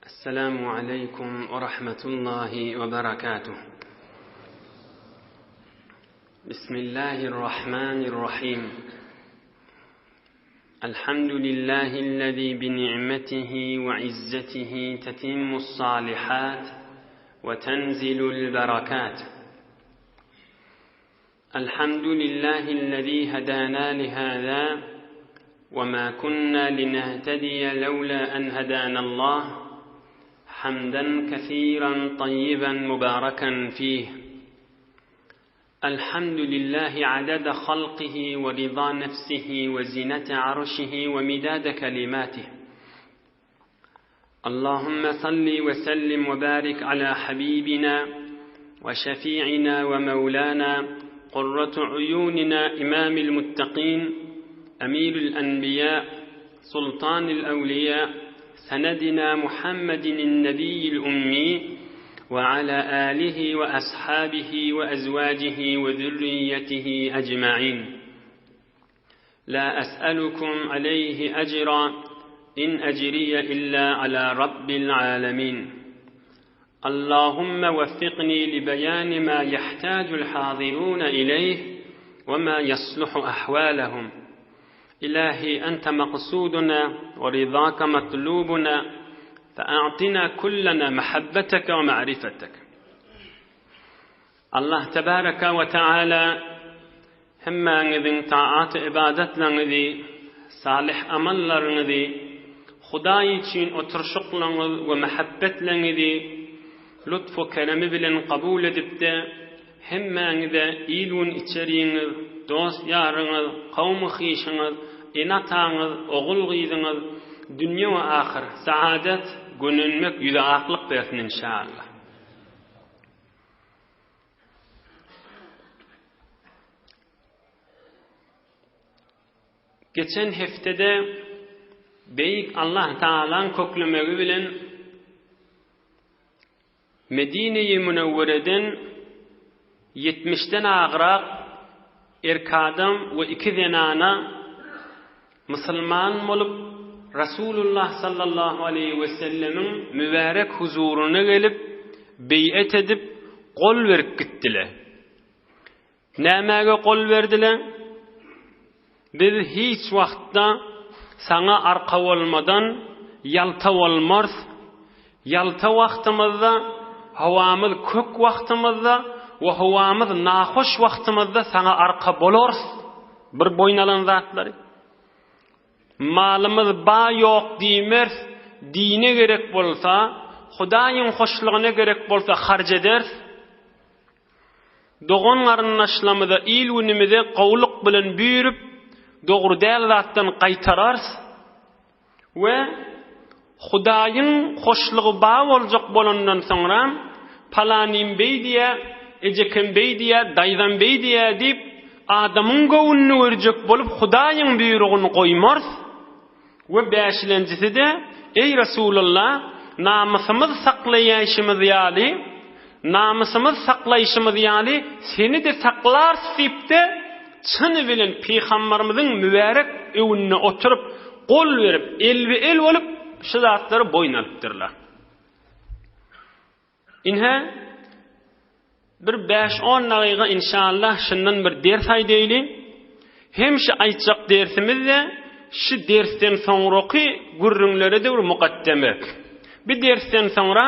السلام عليكم ورحمة الله وبركاته. بسم الله الرحمن الرحيم. الحمد لله الذي بنعمته وعزته تتم الصالحات وتنزل البركات. الحمد لله الذي هدانا لهذا وما كنا لنهتدي لولا أن هدانا الله، حمدا كثيرا طيبا مباركا فيه. الحمد لله عدد خلقه ورضا نفسه وزنة عرشه ومداد كلماته. اللهم صل وسلم وبارك على حبيبنا وشفيعنا ومولانا قرة عيوننا إمام المتقين أمير الأنبياء سلطان الأولياء سندنا محمد النبي الأمي وعلى آله وأصحابه وأزواجه وذريته أجمعين. لا أسألكم عليه أجرا إن أجري إلا على رب العالمين. اللهم وفقني لبيان ما يحتاج الحاضرون إليه وما يصلح أحوالهم. إلهي أنت مقصودنا ورضاك مطلوبنا، فأعطنا كلنا محبتك ومعرفتك. الله تبارك وتعالى هما نذين طاعات عبادت لنذي صالح أمل لنذي خداي تشين أترشق لنذ ومحبت لنذي لطف كرم بلن قبول دبتا هما نذا إيلون إتشرين دوست يارنذ قوم خيشنذ إناتانذ أغلغيذنذ دنيا وآخر سعادة gününmek yüze aklık versin inşallah. Geçen haftede Beyik Allah Teala'nın köklümegi bilen Medine-i Münevvere'den 70'ten ağırak erkadam ve 2 zenana Müslüman olup Resulullah sallallahu aleyhi ve sellemin mübarek huzuruna gelip bey'et edip kol verip gittiler. Nämäge kol verdiler? Biz hiç vaqtda sana arka olmadan yalta olmaz. Yalta vaqtımızda, havamız kök vaqtımızda ve havamız nahoş vaqtımızda sana arka bolors. Bir boynalan zatları. Malımız ba yok diýmez, dine gerek bolsa, Hudaýyň hoşlugyna gerek bolsa harj eder. Dogan garyndaşlarymyza, il-günimize gowluk bilen büýürüp, dogry däl zatdan gaýtarars we Hudaýyň hoşlugy ba boljak bolandan soňra palanym beýdiýe, ejekem beýdiýe, daýzan beýdiýe diýip adamyň gowunyny örjek bolup Hudaýyň büýrügini goýmars. Ve beşincisi de ey Resulullah namusumuz saklaýaşymyz ýaly namusumuz saklaýşymyz ýaly seni de saklar sipde çyny bilen peýgamberimizin mübarek öwünde oturup gol berip elbi el bolup şu zatlary boýnalypdyrlar. Inha bir 5-10 dagyga inşallah şundan bir ders aýdaýly. Hem şu aýtjak dersimizde şu dersten soňraky gürrüňlere de bir muqaddeme. Bir dersten soňra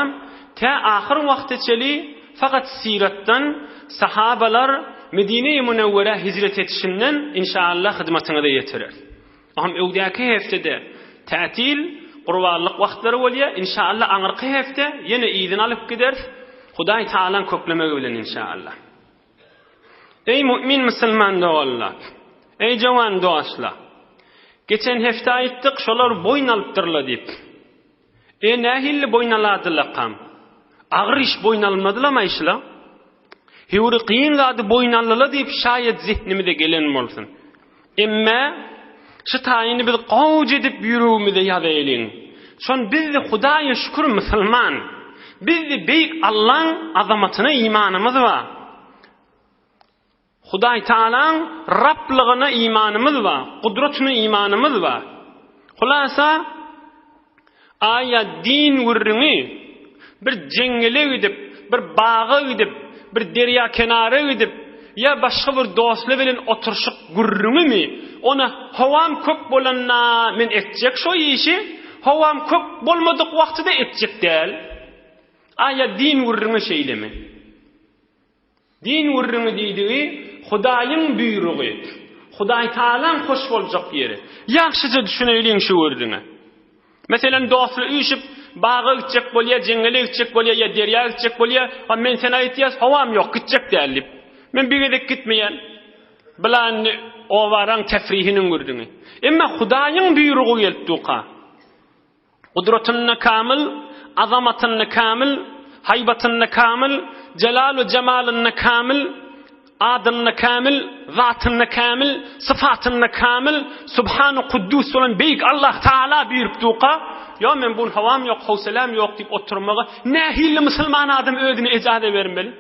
ta ahir wagtçaly fakat siratdan sahabalar Medine-i Münewwere hicret etişinden inşallah hyzmatyňa da ýetirer. Am öwdäki heftede ta'til gurbanlyk wagtlary bolýar. İnşallah aňyrky hefte ýene ýygyny alyp gider. Hudaý Taalaň köklemegi bilen inşallah. Ey mümin musulman dowallar, ey jawan dostlar. Geçen hafta aýtdyk, şolar boýnalypdyrlar diýip. Nähilli boýnaladylar kam? Agyr iş boýnalmadylarmy işler? Hewri kıyın zady boýnalylar diýip şaýat zihnimizde gelen bolsun. Emma şu taýyny biz gowj edip ýürügimizde ýazaýlyň. Şon bizi Hudaýa şükür musulman. Bizi beýik Allahyň azamatyna imanymyz bar. Hudaý Taalaň Rablygyna imanymyz bar, gudratyna imanymyz bar. Hulasa Aya din gurrüňi bir jengele gidip, bir bağa gidip, bir derya kenara gidip, ya başga bir dostly bilen oturşyk gurrüňimi, ona hawam kök bolanna men etjek şo işi, hawam kök bolmadyk wagtyda etjek däl. Aya din gurrüňi şeýlemi? Din gurrüňi diýdigi Hudaýyň buyrugy. Hudaý Taalaň hoş boljak ýeri. Ýaşyca düşüneýliň şu gurrüňi. Meselen dostly üýşip bağa gitjek bolýar, jengele gitjek bolýar, ya derya gitjek bolýar, men sen aýtýas, hawam ýok gitjek däl. Men bir gedek gitmeýän. Bilan o waran tefrihiniň gurrüňi. Emma Hudaýyň buyrugy gelip tuqa. Qudratyny kamil, azamatyny kamil, haybatyny kamil, celal we jemalyny kamil, adyny kamil, zatyny kamil, sıfatyny kamil, Subhanu Kuddus bolan beýik Allah Taala buyurup tuqa. Ya men bu hawam ýok, howsalam ýok diýip oturmagy nähilli musulman adam özüne ejade bermeli.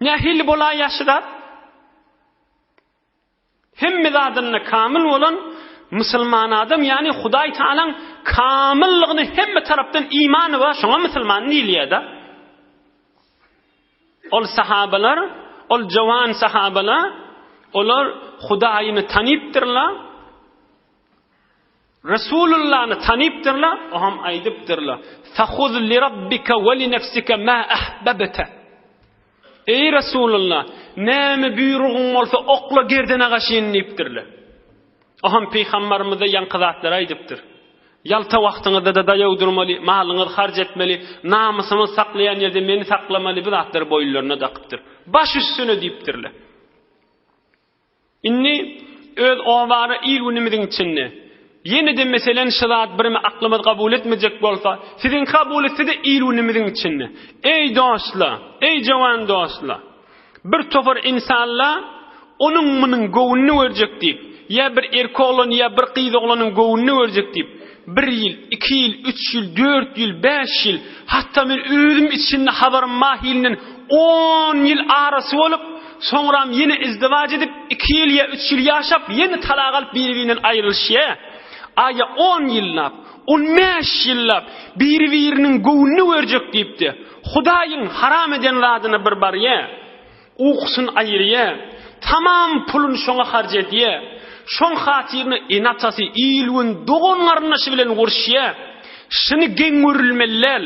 Nähilli bola ýaşyrar. Hemme zadyny kamil bolan musulman adam, yani Hudaý Taalaň kamilligini hemme tarapdan imany bar, şoňa musulman diýilýär. Ol sahabalar, ol jawan sahabalar, olar Hudaýyny tanypdyrlar. Resulullah'ı tanıyıptırlar, o ham aydıptırlar. فَخُذْ لِرَبِّكَ وَلِنَفْسِكَ مَا أَحْبَبْتَ. Ey Resulullah, näme buyruğun bolsa okla gerdene gaşyny diýipdirler. O ham peýgamberimize ýankyzatlar aydypdyr. Yalta wagtyňyzda da daýawdurmaly, malyňyzy harj etmeli, namusyny saklayan ýerde meni saklamaly bir zatlar boýlaryna dakypdyr. Baş üstüne diýipdirler. Inni öz owary ilmimiziň içinde yeni de meselen şalat birimi aklymyz kabul etmejek bolsa, sizin kabul etse de ilmimizin içinde. Ey dostlar, ey jawan dostlar, bir topar insanlar onun munun gowuny berjek diýip, ya bir erkoğlan ya bir kıyız oğlanın gowuny berjek diýip, 1 yıl, 2 yıl, 3 yıl, 4 yıl, 5 yıl, hatta men özüm içinde haberim mahilinin 10 yıl arası olup, soňram yine izdivaç edip 2 yıl ya 3 yıl yaşap yeni talaq alıp birbirinden ayrılışya. Aya 10 yıllap, 15 yıllap birbirinin gowuny berjek diýipdi. Hudaýyň haram eden radyny bir bar ýa, uykusun aýyrýa, tamam pulun şoňa harj edýä. Şoň hatyryny enatasy ilwin dogon garnaşy bilen gurşýa. Şunu geň görülmeliler,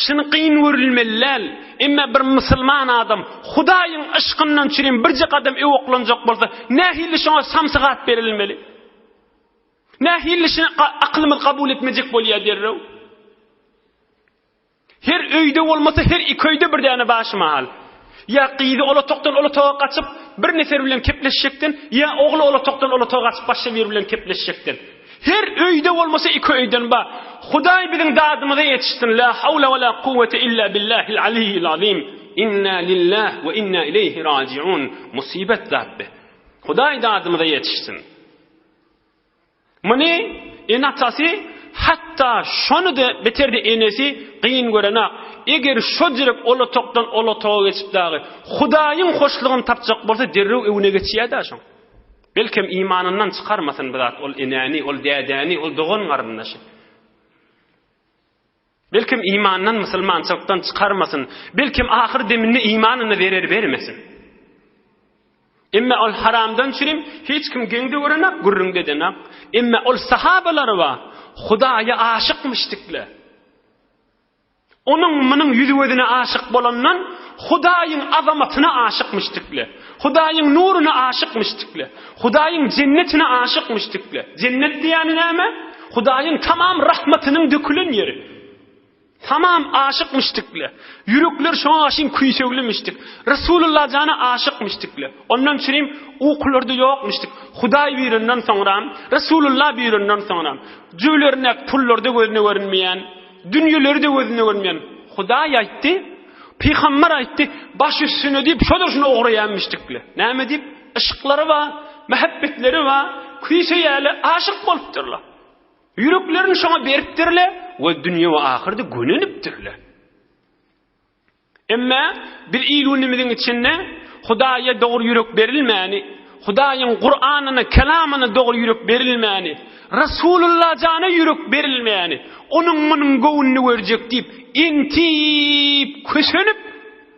şunu qyyn görülmeliler. Emma bir musulman adam Hudaýyň aşkyndan çyryň birje qadam ewoklanjak bolsa, nähili şoňa samsygat berilmeli. Nähili şunu aklymyz kabul etmejek bolýar derrew. Her öýde bolmasa her iki öýde bir däne başy mahal. Ya qyzy ola toktan ola toga gaçyp bir nefer bilen kepleşjekden, ya ogly ola toktan ola toga gaçyp başga bir bilen kepleşjekden. Her öýde bolmasa iki öýden ba. Hudaý biziň dadymyza ýetişsin. La hawla we la kuvvete illa billahil aliyyil azim. Inna lillahi we inna ileyhi raciun. Musibet zatbe. Hudaý dadymyza ýetişsin. Muni enatasy hatta şonu da beterdi enesi qyyn görenak. Eger şo jirek ola toktan ola toga geçip dagy Hudaýyň hoşlugyny tapjak bolsa derrew ewine geçýär şoň. Belkem imanyndan çykarmasyn bu zat, ol enani, ol dädäni, ol dogon garyndaşy. Belkem imandan musulmançykdan çykarmasyn, belkem ahyr deminde imanyny bermesin. Emma ol haramdan çyrim hiç kim geňde görenak, gurrüňde denak. Emma ol sahabalar wa Hudaýa aşykmyşdyklar. Onun munun yüzüwedine aşyk bolandan Hudaýyň azamatyna aşykmyşdyklar. Hudaýyň nuruna aşykmyşdyklar. Hudaýyň jennetine aşykmyşdyklar. Cennet diýeni näme? Hudaýyň tamam rahmatynyň dökülen ýeri. Tamam aşykmyşdyklar. Yürekler şoňa aşyn küýseglemişdik. Resulullah jana aşykmyşdyklar. Ondan çyrim uqullarda ýokmyşdyk. Hudaý birinden soňra, Resulullah birinden soňra, jüwlerine pullarda gözüne görünmeýän, dünýelerde gözüne görünmeýän Hudaý aýtdy, Peýgamber aýtdy, baş üstüne diýip şodur ograýanmyşdyklar. Näme diýip? Işıklary we muhabbetleri we küýseýäli aşyk bolupdyrlar. Yüreklerini şoňa beripdirler we dünýä we ahirde gönenipdirler. Emma bir ilunimiziň içinde Hudaýa dogry ýürek berilmäni, Hudaýyň Qur'anyny, kelamyny dogry ýürek berilmäni, Rasulullah jana ýürek berilmäni, onuň munyň gowuny görjek diýip intip köşenip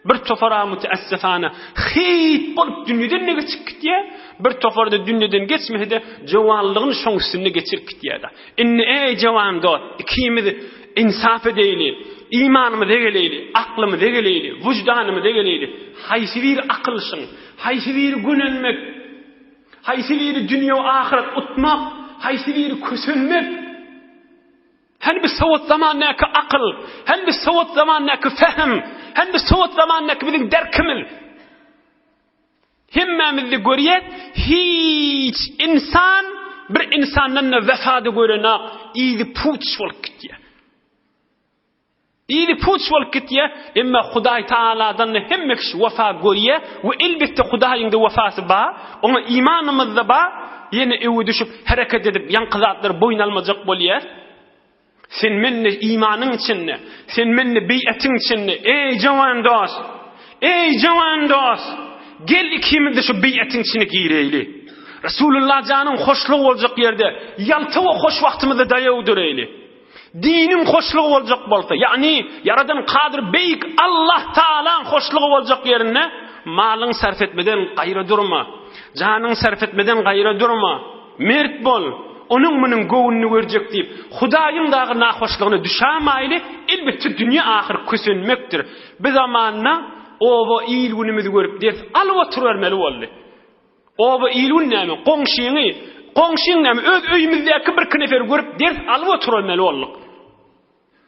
bir tofara müteessifana hit bolup dünýeden ne geçip gitýär, bir tofarda dünýeden geçmehde jowanlygyny şoň üstünde geçirip gitýär. Inni ey jowan dot, ikimiz insaf edeyli, imanymı degeleyli, aklymı degeleyli, wujdanymı degeleyli. Haýsy bir akylşyň, haýsy bir günelmek, haýsy bir dünýä ahiret utmak, haýsy bir kösenmek. Hal bir sowat zamanyňky akıl, hal bir sowat zamanyňky fehm, hal bir sowat zamanyňky biziň derkimiz. Hemmemizni görýät, hiç insan bir insandan wefady görenak, ýygy puç bolup gitýär. Ýygy puç bolup gitýär, emma Hudaý Taala'dan hemme kişi wefa görýär we elbetde Hudaýyň da wefasy bar, ona imanymyz da bar, ýene ewe düşüp hareket edip ýanqyzatlar boyun almajak bolýar. Sen menne imanyň içinde, sen menne beýetiň içinde, ey jowan dost, ey jowan dost, gel ikimiz de şu beýetiň içine gireyli. Rasulullah janyň hoşlugy boljak ýerde, ýalty we hoş wagtymyzda daýaw durayli. Dinin hoşlugy boljak bolsa, ýani yaradan Qadir beýik Allah Taalaň hoşlugy boljak ýerine malyň sarf etmeden gaýra durma, janyň sarf etmeden gaýra durma, mert bol. Onun munyň gowuny görjek diýip Hudaýyň dagy nahoşlygyna düşämäýli, elbetde dünýä ahir kösenmekdir. Bir zamanna oba ýyl günimizi görüp ders alyp oturarmaly boldy. Oba ýyl näme? Qoňşyň näme? Öz öýümizdäki bir nefer görüp ders alyp oturarmaly boldyk.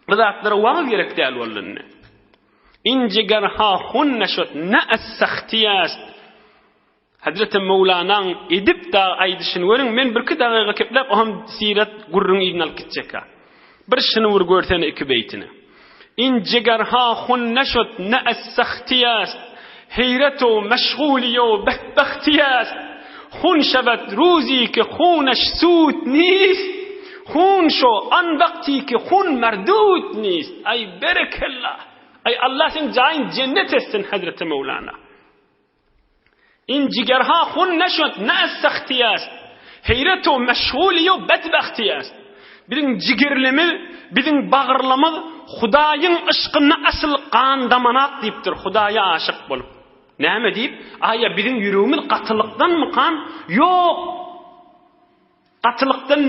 Bu zatlara wagt gerek däl boldy. İnjigar ha hunnashut na as-sakhtiyas. Hazreti Mevlana'nın edip da aýdyşyny görüň, men bir iki dagyga keplep oham sirat gurrun ibn al-Kitcheka. Bir şunu vur görsen iki beýtini. In jigarha khunnashut na as-sakhtiyas, hayratu mashghuliyo bahbahtiyas. Khun shabat ruzi ki khunash sut nis, khun sho an waqti ki khun mardut nis. Ay barakallah. Ay Allah sen jayn cennet etsin Hazreti Mevlana. إن جگرها خون نشد نه استختیاس حیرت و مشغولی و بدبختیاس بدین جگرلمی بدین bağırlama Hudaýyň aşkyna asıl qan damanat diýipdir. Hudaýa aşyk bolup näme diýip aýa bizim ýüregimiz gatylykdan mı qan? Ýok, gatylykdan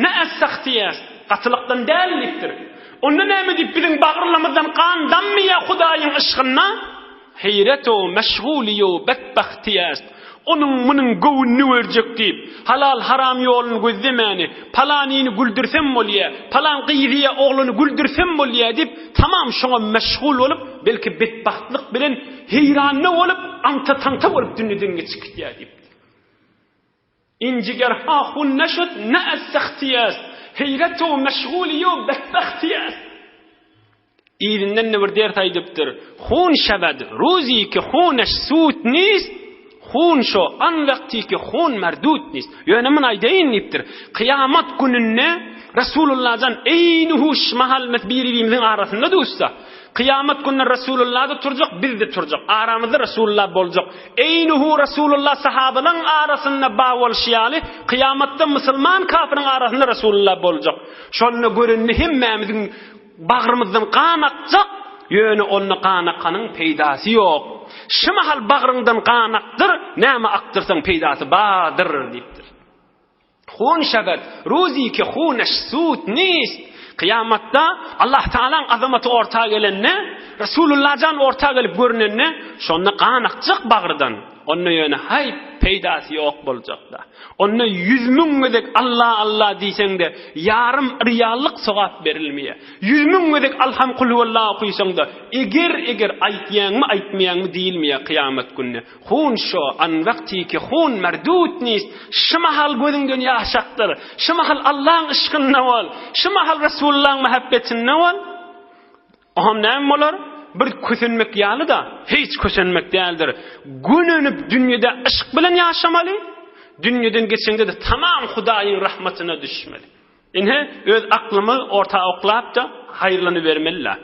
ne as-sakhtiyas, gatylykdan dällikdir. Onda näme diýip bizim bağırlamazdan qan dammy ya Hudaýyň aşkyna? Hayreto meşgûliyo bedbahtiyas. Onun munyň gowuny görjek diýip halal haram ýoluny gözlemäni, palanyny güldürsem bolýa, palan gyýdyýa ogluny güldürsem bolýa diýip tamam şoňa meşgul bolup, belki bedbahtlyk bilen heýranyny bolup, anta bolup dünýeden geçip gitýär diýip. İnjigar ha hunnashut na as-sakhtiyas, hayreto meşgûliyo bedbahtiyas. İlinden ne bir dert aýdypdyr. Hun şabad, ruzi ki hunash sut nis, hun şo an wagti ki hun mardut nis. Ýöne men aýdaýyn diýipdir. Kıyamat gününde Rasulullah'dan eynuhu şmahal mesbirimiň arasynda dostsa. Kıyamat gününde Rasulullah da turjak, biz de turjak. Aramyzda Rasulullah boljak. Eynuhu Rasulullah sahabalyň arasynda baý bolşýaly, kıyamatda musulman kafirin arasynda Rasulullah boljak. Şonu görünni hemmemiziň bağrımızdan kan akacak, yönü onu kan akanın peydası yok. Şimahal bağrından kan aktır, näme aktırsan peydası badır deyipdir. Hun şabat, ruzi ki hunash sut nis. Kıyamatta Allah Teala'nın azamaty ortağa gelenne, Resulullah'dan ortağa gelip görünenne, şonna kan akacak bağrından. Onun yönü hay peydası yok bolacakda. Onun 100 000 gedek Allah diýsen de yarım riyallyk sowap berilmeýär. 100 000 gedek alhamdul huvallahu okuýsaň da eger aýtýanmy aýtmaýanmy diýilmeýär kıyamet gününe. Hun şo an wagti ki hun mardut nis. Şymahal gözüňden ýaşakdyr. Şymahal Allah'ın ışkyny bol. Şymahal Rasulullah'ın muhabbetini bol. Oham näme bolar? Bir kösenmek ýaly da hiç kösenmek däldir. Gününüp dünýede ışık bilen ýaşamaly. Dünýeden geçende de tamam Hudaýyň rahmatyna düşmeli. Inhe öz aklymy ortağa oklap da haýyrlany bermeliler.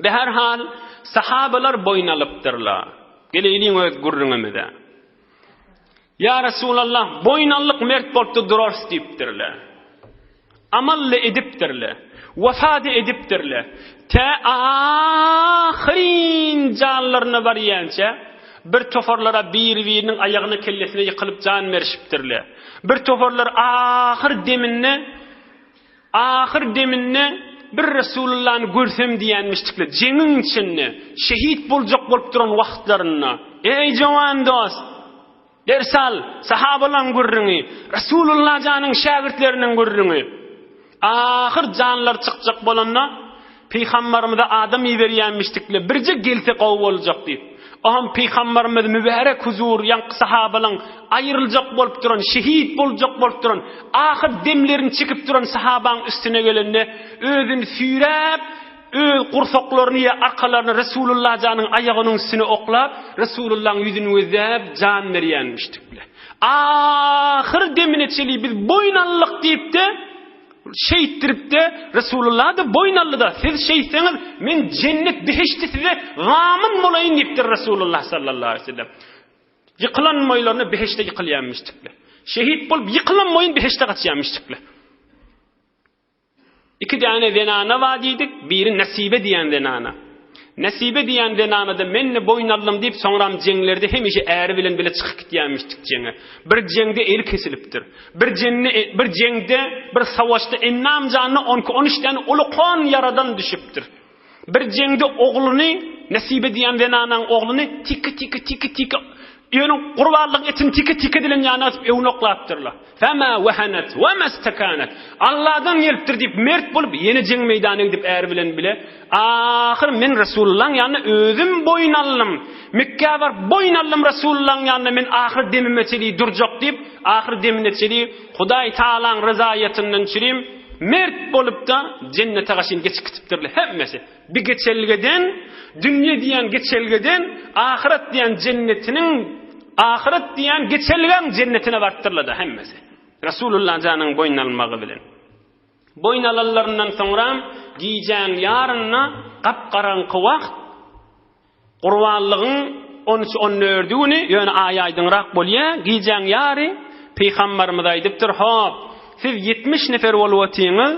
Be her hal sahabalar boyun alypdyrlar. Geleyliň öz gurrunymyza. Ya Resulallah boynallık mert bolupdy durars diýipdirler. Amalle edipdirler. Wafat edipdirler. Ta ahirin canlaryna barýança bir tofarlara bir-biriniň aýagyna kellesine ýykylyp can merişipdirler. Bir tofarlar ahir deminne bir Resulullah'ny görsem diýenmişdikler. Jeňiň içinde şehit boljak bolup duran wagtlaryna. Ey jowan dost, dersal sahabalan görüňi, Resulullah janyň şagirtleriniň görüňi. Ahir canlar çykjak bolanda Peygamberimize adam berýänmişdikler. Birje gelse gowy boljak diýip. Aham Peygamberimiz mübarek huzur ýanky sahabalan aýryljak bolup duran, şehit boljak bolup duran, ahir demlerini çekip duran sahabaň üstüne gelende özüni süýräp, öz gursaklaryny arkalaryny Resulullah janyň aýagynyň üstüne oklap, Resulullah'ın ýüzüni gözläp can berýänmişdikler. Ahir demine çeli biz boynallyk diýipdi. Şehittiripde Resulullah da boynallıda siz şehitseniz men cennet behişti size gamın bolayın deyipdir Resulullah sallallahu aleyhi ve sellem. Yıkılanmaylarını behişte yıkılayanmıştıklar. Şehit bolup yıkılanmayın behişte kaçıyanmıştıklar. İki tane zenana vadiydik. Biri nasibe diyen zenana. Nasibe diyen zenana da menle boynallım deyip sonram cenglerde hemişe eğri bilen bile çıkıp gityanmıştık cenge. Bir cengde el kesiliptir. Bir cengde bir savaşta ennam canlı 12-13 tane uluqan yaradan düşüptir. Bir cengde oğlunu nasibe diyen zenananın oğlunu tiki Yönün qurbanlyk etin tiki dilen ýana asyp ewnoqlapdyrlar. Fama wahanat wa mastakanet. Allah'dan gelipdir diýip mert bolup ýene jeň meýdanyna gidip är bilen bile ahir men Resulullah'ın ýanyna özüm boynallym. Mekke bar boynallym Resulullah'ın ýanyna men ahir demime çeli durjak diýip ahir demine çeli Hudaý Taala'nın ryzaýatynyň çirim mert bolup da cennete gaşyn geçipdirler hemmesi. Bir geçelgeden dünýe diýen geçelgeden ahiret diýen cennetiniň ahiret diýen geçelgen cennetine bartdyrlar da hemmesi. Resulullah janyň boynalmagy bilen. Boynalallaryndan soňra giýjän ýaryna gapgaraňky wagt gurbanlygyň 13-14-üni ýöne aýaýdyňrak bolýar. Giýjän ýary Peýgamberimiz aýdypdyr, "Hop, siz 70 nefer bolwatyňyz.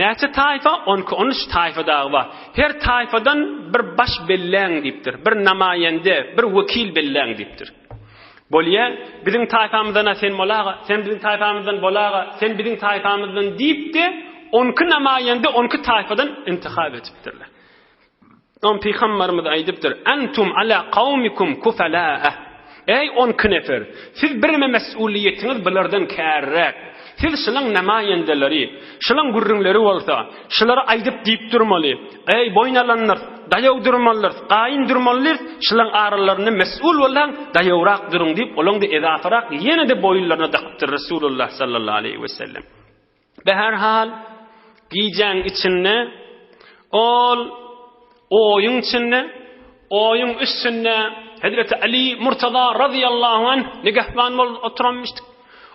Näçe taýfa? 12-13 taýfa dagy bar. Her taýfadan bir baş belläň diýipdir. Bir namaýende, bir wekil belläň diýipdir. Bolýa, biziň taýfamyzdan sen bolaga, sen biziň taýfamyzdan bolaga, sen biziň taýfamyzdan diýipdi, 12 namaýende 12 taýfadan intihab etipdirler. On Peygamberimiz aýdypdyr, "Antum ala qawmikum kufalaa." Ey 12 nefer, siz birme mesuliyetiniz bulardan kärrek. Siz şulaň namaýendeleri, şulaň gurrunlary bolsa, şulara aýdyp diýip durmaly. Ey boýnalanlar, daýaw durmalylar, gaýyn durmalylar, şulaň aralaryny mesul bolan daýawrak duruň diýip olaňdy edafarak ýene de boýunlaryna dakypdyr Resulullah sallallahu aleyhi ve sellem. Be her hal giýjäň içinde ol oýun içinde, oýun üstünde Hazreti Ali Murtada radıyallahu anh negahman bol oturanmışdyk.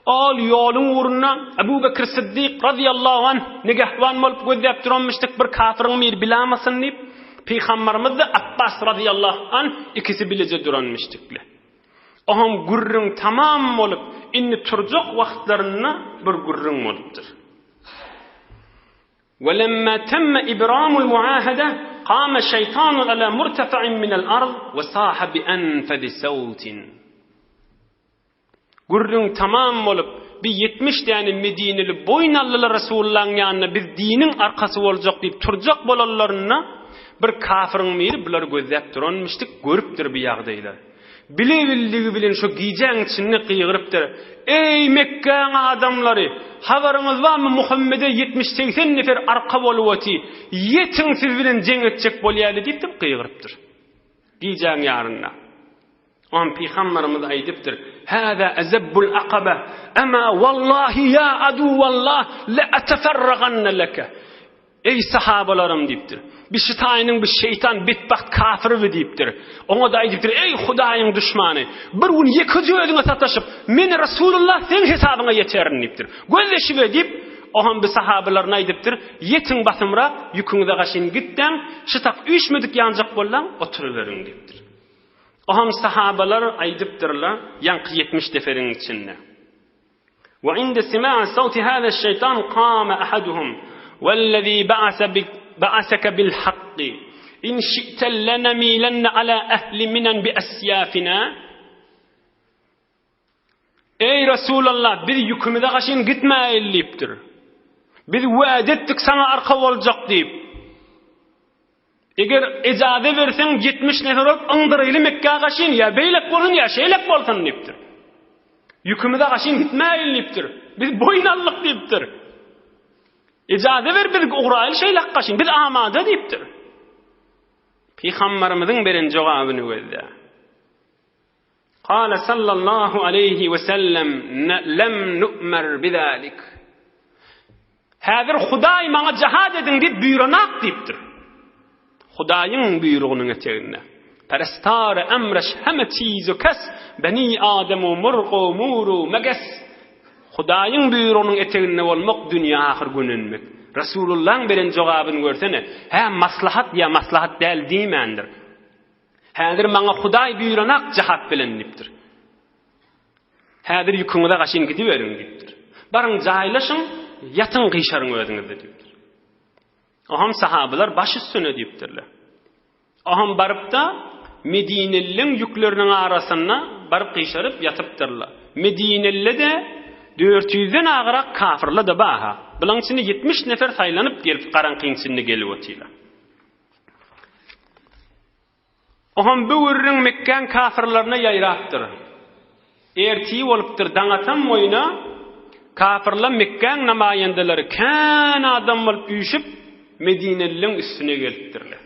Al ýoluň uruna Abu Bekir Siddiq radıyallahu anh negahwan bolup gözläp duranmışdyk bir kafirin mir bilamasyn diýip Peýgamberimiz de Abbas radıyallahu anh ikisi bileje duranmışdyklar. Aham gurrun tamam bolup inni turjak wagtlaryna bir gurrun bolupdyr. وَلَمَّا تَمَّ إِبْرَامُ الْمُعَاهَدَةِ قَامَ شَيْطَانٌ عَلَى مُرْتَفَعٍ مِنَ الْأَرْضِ وَصَاحَ بِأَنْفَذِ صَوْتٍ. Gurrun tamam bolup bir 70 tane Medineli boynallylar Resulullah'ın ýanyna biz dinin arkasy boljak diýip turjak bolanlaryna bir kafirin miri bular gözläp duranmışdyk, görüpdir bu ýagdaýlar. Bile-bildigi bilen şu giýjäň içinde qiýgyrypdyr. Ey Mekke adamlary, habaryňyz barmy Muhammede 70-80 nefer arka bolupdy. Ýetiň siz bilen jeň etjek bolýaly diýip qiýgyrypdyr. Giýjäň ýaryna. On Peygamberimiz aýdypdyr: "Hada azabbul aqaba, ama wallahi ya adu wallah la atafarraganna laka." Ey sahabalarım diýipdir. Bir şeýtanyň bir şeytan betbaht kafiri diýipdir. Oňa da aýdypdyr: "Ey Hudaýyň düşmany, bir gün ýeki jöýüňe sataşyp, meni Resulullah sen hesabyňa ýeterin" diýipdir. Gözleşibe diýip, oham bir sahabalarına aýdypdyr: "Ýetiň basymrak, ýüküňize gaşyn gitden, şytak üýşmedik ýanjak bolan, oturuverin" diýipdir. Oham sahabalar aydıptırlar yankı 70 deferin içinde. Ve inde sima'a savti hâzâ şeytan kâme ahaduhum vellezî ba'aseke bil hakki in şi'ten lenemîlenne alâ ehli minen bi asyâfinâ. Ey Resulallah, biz yükümüde kaşın gitmeyin deyiptir. Biz vaad ettik sana arka olacak deyip. Eger icade versen 70 nefer olup ındırıyla Mekke'ye kaşın ya beylek bolsun ya şeylek bolsun deyiptir. Yükümüde kaşın gitmeyin deyiptir. Biz boynallık deyiptir. İcade ver bir uğraylı şeylek kaşın. Biz amade deyiptir. Peygamberimizin berin cevabını verdi. قال صلى الله عليه وسلم لم نؤمر بذلك. Hazır Hudaý maňa jihad edin diýip buyuranak diýipdir. Hudaýyň buyrugynyň eteginde. Perestar emreş hemme çizu kes beni Adem murqu muru magas. Hudaýyň buyrugynyň eteginde bolmak dünýä ahir gününmek. Resulullah'ın beren jogabyny görsene. Ha maslahat ya maslahat däl diýmendir. Hazır maňa Hudaý buyuranak jihad bilen diýipdir. Hazır ýüküňize gaşyn gidiberin diýipdir. Barın jaýlaşyň, ýatyn gyşaryň özüňizde diýipdir. Aham sahabalar baş üstüne diýipdirler. Aham baryp da Medineliň ýükleriniň arasyna baryp gyşaryp ýatypdyrlar. Medineli de 400'den agyrak kafirler da baha. Bulan içinde 70 nefer saýlanyp gelip garankyň içinde gelip otýlar. Oham bu urrun Mekkan kafirlerine yayraptır. Erti olupdur daňatan moyuna kafirler Mekkan namayendeleri kan adam bolup üýşüp Medineliň üstüne gelipdirler.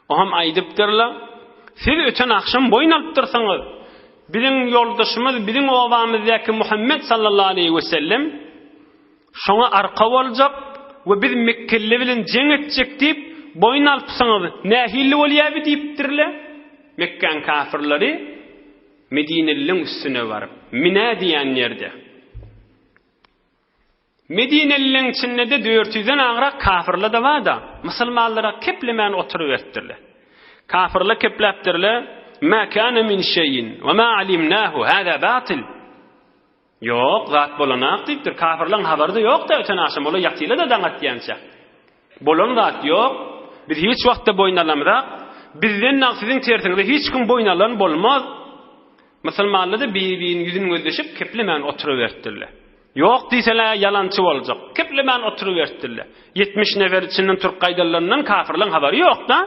Oham aýdypdyrlar, siz öten akşam boyun alyp dursaňyz, biziň ýoldaşymyz, biziň obamyzdäki Muhammed sallallahu aleyhi ve sellem şoňa arka boljak we biz Mekkeli bilen jeň etjek diýip boyun alypsaňyz nähilli bolýarby diýipdirler. Mekkan kafirleri Medineliň üstüne baryp Mina diýen ýerde. Medineliň içinde de 400'den agyrak kafirler da var da musulmanlara keplemen oturup etdirler. Kafirler kepläpdirler, "Ma kana min şeyin we ma alimnahu hada batil." Yok, zat bolanak diýipdir. Kafirleň habarda yok da öten aşam ola ýatyla da daňat diýençe. Bolan zat yok. Biz hiç wagtda boyun alamyrak, bizden naqsiziň tersiňde hiç kim boyun alan bolmaz. Musulmanlar da bir-biriniň ýüzüne gözleşip keplemen oturup etdirler. Yok diýseler yalançy boljak. Keplemen oturup etdirler. 70 nefer içinden Türk gaýdalaryndan kafirleň habary yok da.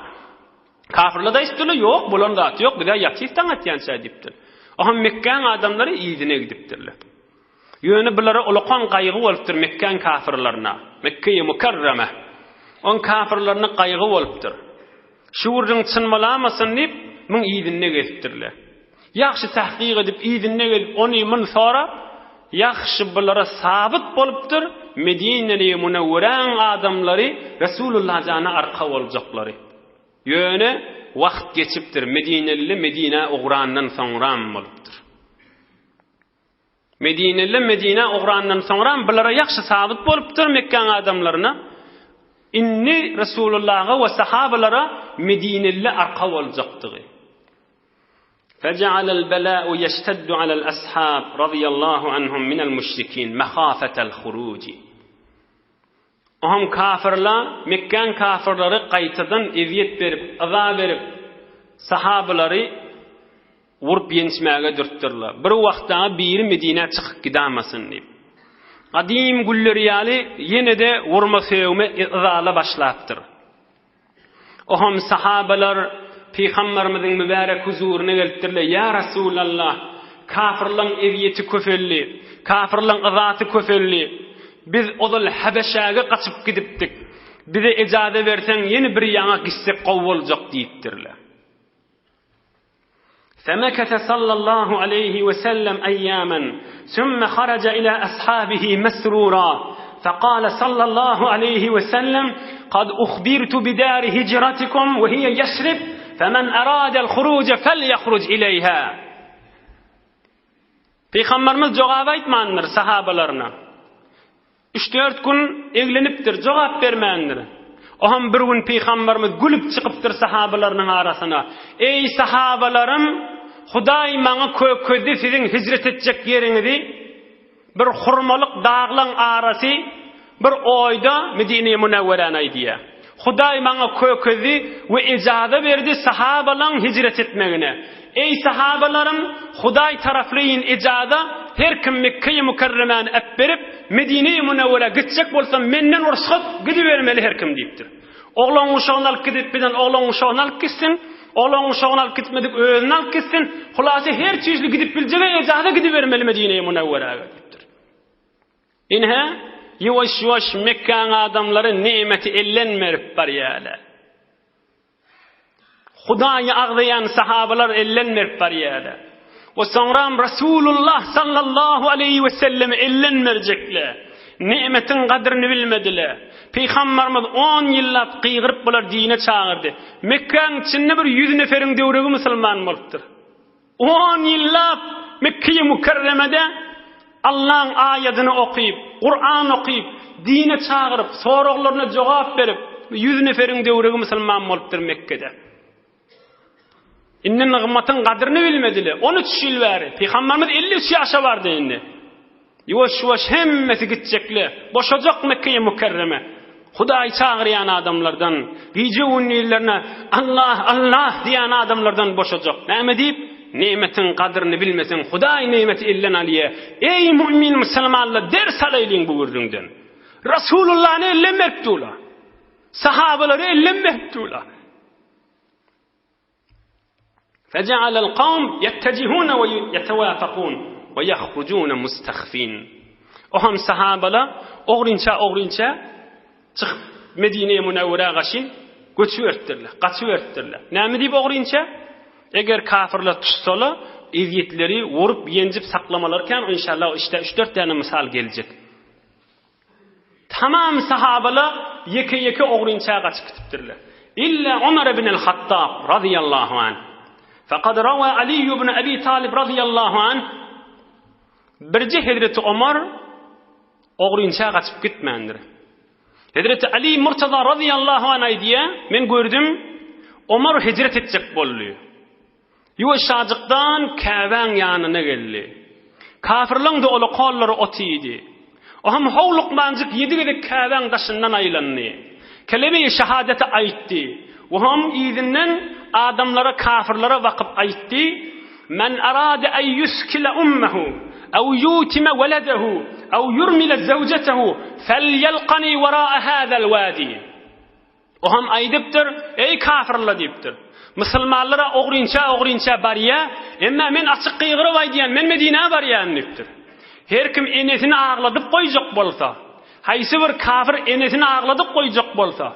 Kafirler da istile yok, bolan zat yok. Bir de ýatysdan atýança diýipdir. Aham Mekkan adamlary ýygyna gidipdirler. Ýöne bulara ulaqan gaýgy bolupdyr Mekkan kafirlerine. Mekke-i Mukarrama. On kafirlerine gaýgy bolupdyr. Şu urjyň çynmalamasyn diýip muň ýygyna gidipdirler. Yaxşı tahqiq edip ýygyna gelip ony mun sonra yaxşı bulara sabit bolupdyr. Medineli Munawwaran adamlary Resulullah jana arka boljaklary. Ýöne wagt geçipdir. Medineli Medina ugrandan soňram bolupdyr. Medineli Medina ugrandan soňram bulara yaxşı sabit bolupdyr Mekkan adamlaryna. Inni Resulullah'a ve sahabalara Medineli arka boljakdygy. فجعل البلاء يشتد على الأصحاب رضي الله عنهم من المشركين مخافة الخروج. Oham kafirler, Mekkan kafirleri qaytadan eziyet berip, azap berip, sahabalary vurup ýençmäge dürtdirler. Bir wagtda biri Medine çykyp gidamasyn diýip. Adim gulleri ýaly ýene de wurma söwme izala başlapdyr. Oham sahabalar Peygamberimiziň mübarek huzuruna gelipdirler. Ya Resulallah, kafirlaň eziyeti köfelli, kafirlaň azaty köfelli. Biz odal Habeşäge gaçyp gidipdik. Bize icade berseň ýeni bir ýaňa gitsek gowy boljak diýipdirler. فمكث صلى الله عليه وسلم أياما ثم خرج إلى أصحابه مسرورا فقال صلى الله عليه وسلم قد أخبرت بدار هجرتكم وهي يثرب فمن أراد الخروج فليخرج إليها. Peygamberimiz jogap aýtmandyr sahabalarına. 3-4 gün eglenipdir, jogap bermändir. Oham bir gün Peygamberimiz gülüp çıkıptır sahabalarının arasına. Ey sahabalarım, Hudaý maňa kökedi sizin hicret etjek ýeriňizi bir hurmalyk dağlaň arasy bir oýda Medine-i Munawwara'na diýär. Hudaý maňa kökedi we ijada berdi sahabalaryň hicret etmegine. Ey sahabalarım, Hudaý taraflyň ijada her kim Mekke-i Mukarramany äpberip Medine-i Munawwara gitjek bolsa menden urşat gidibermeli her kim diýipdir. Oglan uşagyny alyp gidip bilen oglan uşagyny alyp gitsin, oglan uşagyny alyp gitmedik özüni alyp gitsin. Hulasy her çeşitli gidip biljege ijada gidibermeli Medine-i Munawwaraga diýipdir. Inha ýuwaş-ýuwaş Mekkeň adamlary nemeti ellenmerip barýarlar. Hudaýy agdayan sahabalar ellenmerip barýarlar. O soňram Rasulullah sallallahu aleyhi ve sellem ellenmerjekler. Nimetin gadryny bilmediler. Peygamberimiz 10 ýyllap qygyryp bular dine çağırdy. Mekkeň içinde bir 100 neferiň döwregi musulman bolupdyr. 10 ýyllap Mekke-i Mukarramada Allah'ın ayetini okuyup, Kur'an okuyup, dine çağırıp, soruglaryna jogap berip, 100 neferiň döwregi musulman bolupdyr Mekke'de. Innen nigmatyň gadryny bilmediler. 13 ýyl bäri. Peygamberimiz 53 ýaşa bardy indi. Ýuwaş-ýuwaş hemmesi gitjekler. Boşajak Mekke-i Mukarrama. Hudaý çağırýan adamlardan, giýje ünlülerine Allah Allah diýen adamlardan boşajak. Näme diýip? Nimetin kadrini bilmesin, Hudaý nimeti illen aliye. Ey mümin musulmanlar, ders alaylyň bu gördüňden. Rasulullah'ny ellenmekdiler. Sahabalary ellenmekdiler. فجعل القوم يتجهون ويتوافقون ويخرجون مستخفين. Oham sahabalar oğrinça çıkıp Medine-i Munawwara gaşyn göçübertdirler, gaçybertdirler. Näme diýip oğrinça? Eger kafirler tutsalar, eziýetleri worup ýenjip saklamalarken inşallah işte 3-4 tane misal gelecek. Tamam sahabalar yeke oğrinça gaçyp gitipdirler. İlla Umar ibn el-Hattab radıyallahu anh. Fakat rawa Ali ibn Abi Talib radıyallahu anh birji Hazreti Umar oğrinça gaçyp gitmendir. Hazreti Ali Murtada radıyallahu anh aýdýar, men gördüm Umar hicret etjek boldy. Ýuwaşajykdan Käbäň ýanyna geldi. Kafirlaryň da ola gollary otydy. Oham howluk manjyk ýedigide Käbäň daşyndan aýlandy. Kelime-i şahadeti aýtdy. Oham ýyzynden adamlara kafirlara wakyp aýtdy: "Men arada an yuskila ummuhu aw yutima waladahu aw yurmila zawjatahu falyalqani wara'a hadha al-wadi." Oham aýdypdyr: "Ey kafirlar" diýipdir. Musulmanlara oğrinça barya, emma men açyk qygyryp aýdýan, men Medine barýan diýipdir. Her kim enesini agladyp goýjak bolsa, haýsy bir kafir enesini agladyp goýjak bolsa,